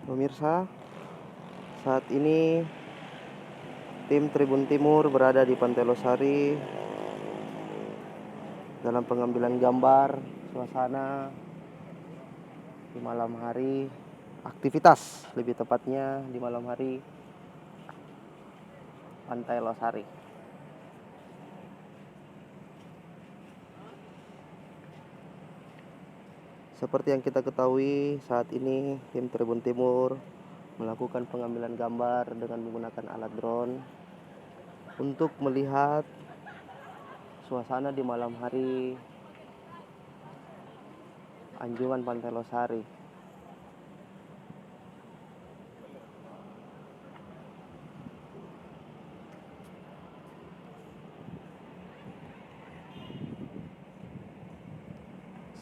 Pemirsa, saat ini tim Tribun Timur berada di Pantai Losari dalam pengambilan gambar suasana di malam hari, aktivitas lebih tepatnya di malam hari Pantai Losari. Seperti yang kita ketahui, saat ini tim Tribun Timur melakukan pengambilan gambar dengan menggunakan alat drone untuk melihat suasana di malam hari Anjungan Pantai Losari.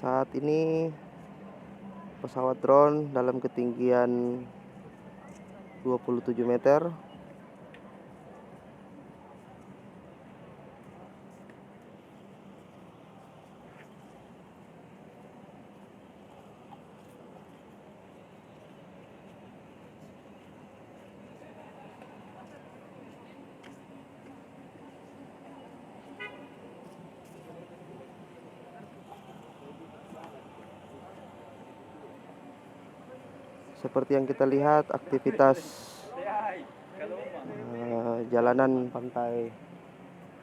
Saat ini pesawat drone dalam ketinggian 27 meter seperti yang kita lihat, aktivitas jalanan Pantai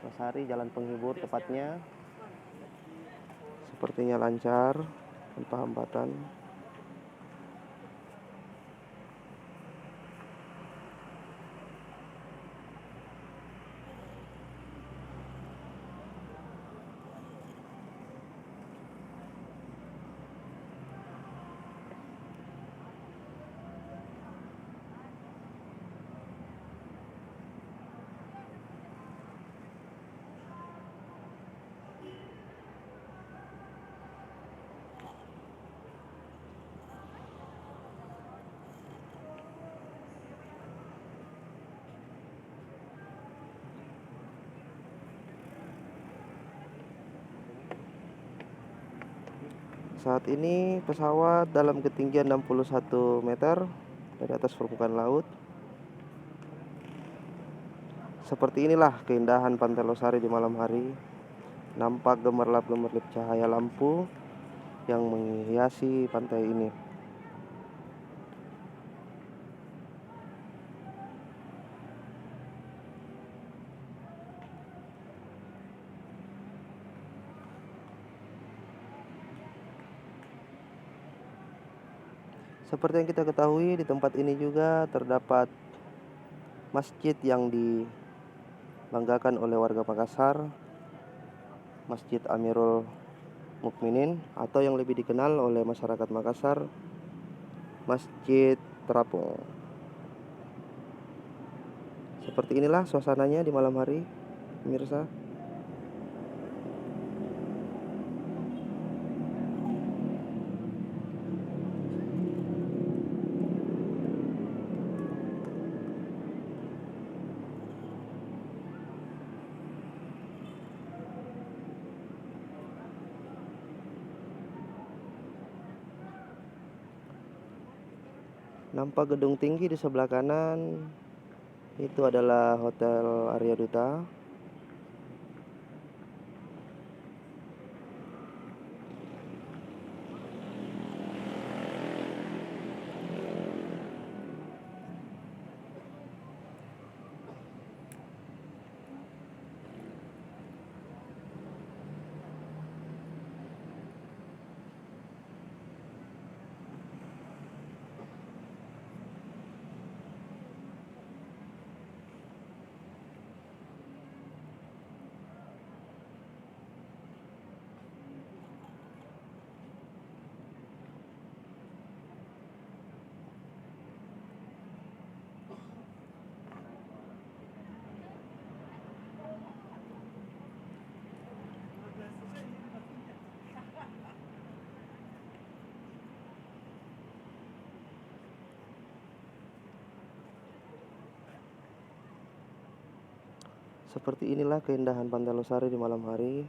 Losari, jalan penghibur tepatnya, sepertinya lancar tanpa hambatan. Saat ini pesawat dalam ketinggian 61 meter dari atas permukaan laut. Seperti inilah keindahan Pantai Losari di malam hari. Nampak gemerlap-gemerlip cahaya lampu yang menghiasi pantai ini. Seperti yang kita ketahui, di tempat ini juga terdapat masjid yang dibanggakan oleh warga Makassar, Masjid Amirul Mukminin, atau yang lebih dikenal oleh masyarakat Makassar, Masjid Terapung. Seperti inilah suasananya di malam hari, pemirsa. Nampak gedung tinggi di sebelah kanan. Itu adalah Hotel Arya Duta. Seperti inilah keindahan Pantai Losari di malam hari.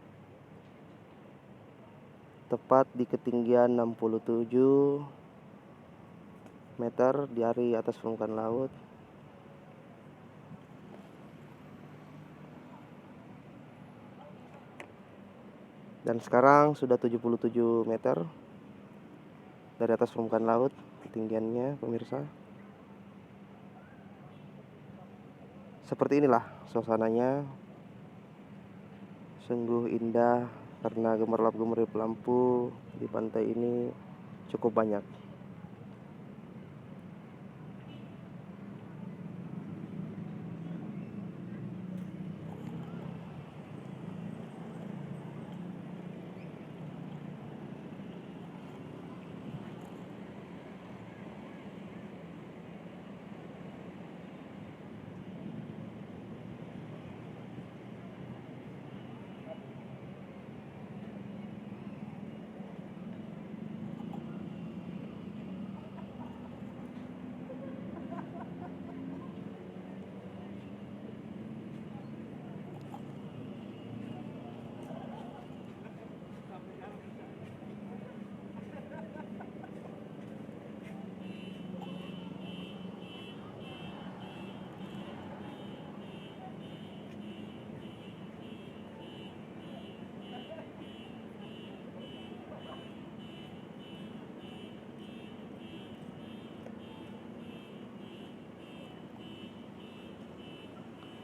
tepat di ketinggian 67 meter dari atas permukaan laut. Dan sekarang sudah 77 meter dari atas permukaan laut ketinggiannya, pemirsa. Seperti inilah suasananya. Sungguh indah karena gemerlap-gemerlip lampu di pantai ini cukup banyak.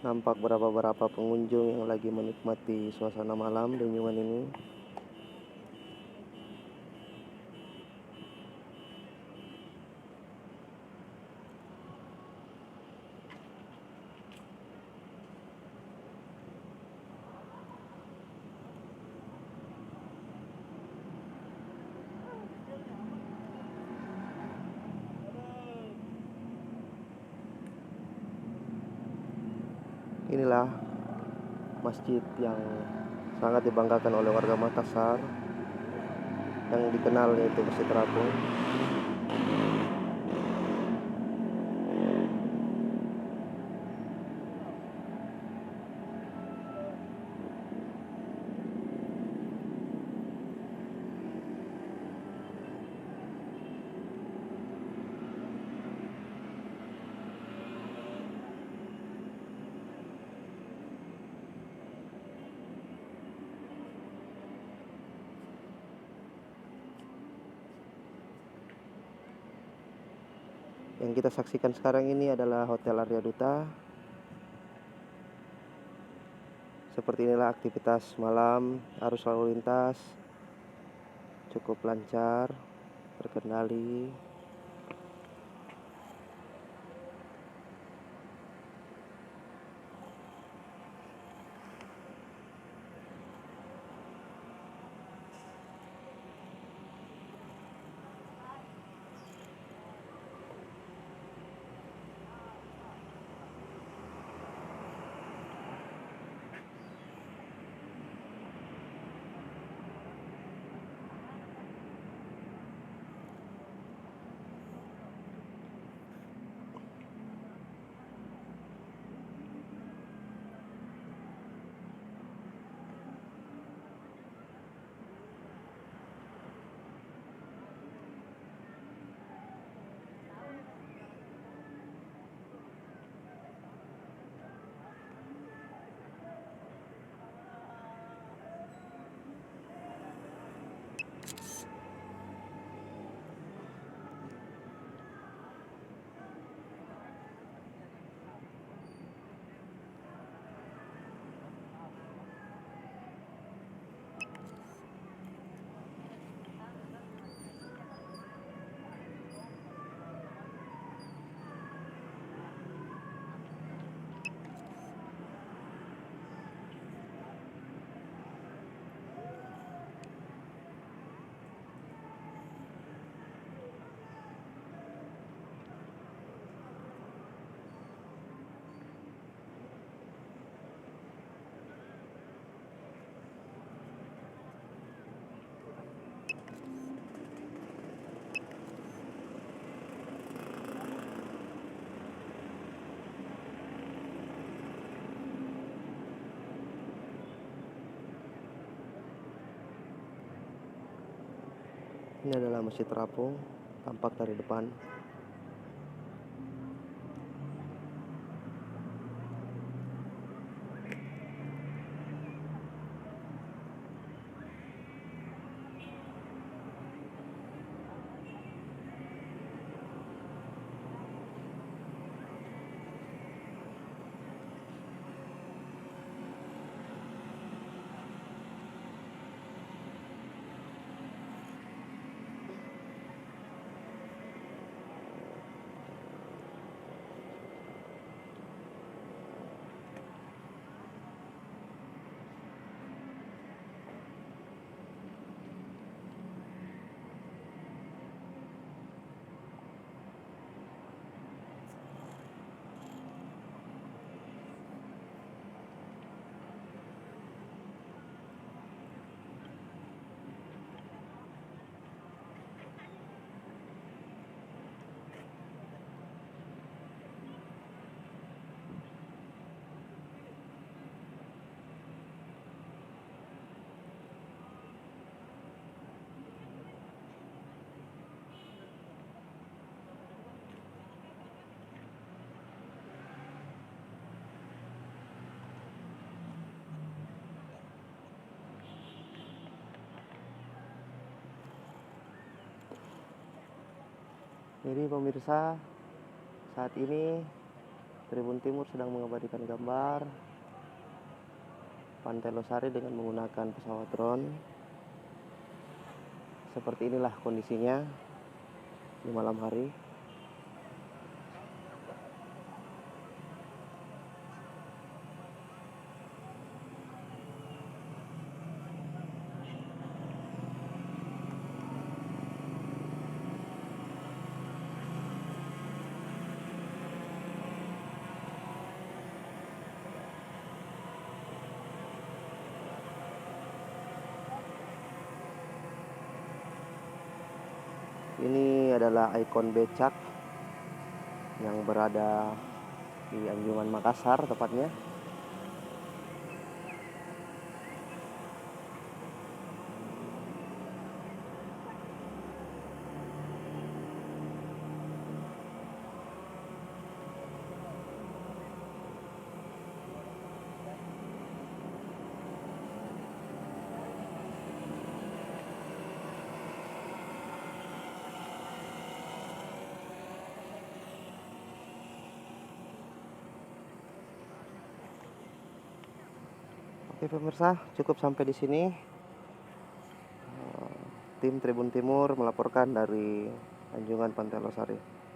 Nampak beberapa pengunjung yang lagi menikmati suasana malam di Nyungan ini. Inilah masjid yang sangat dibanggakan oleh warga Makassar, yang dikenal yaitu Masjid Terapung. Yang kita saksikan sekarang ini adalah Hotel Arya Duta. Seperti inilah aktivitas malam, arus lalu lintas cukup lancar, terkendali. Ini adalah Masjid Terapung, tampak dari depan. Jadi pemirsa, saat ini Tribun Timur sedang mengabadikan gambar Pantai Losari dengan menggunakan pesawat drone. Seperti inilah kondisinya di malam hari. Ini adalah ikon becak yang berada di Anjungan Makassar tepatnya. Oke pemirsa, cukup sampai di sini. Tim Tribun Timur melaporkan dari Anjungan Pantai Losari.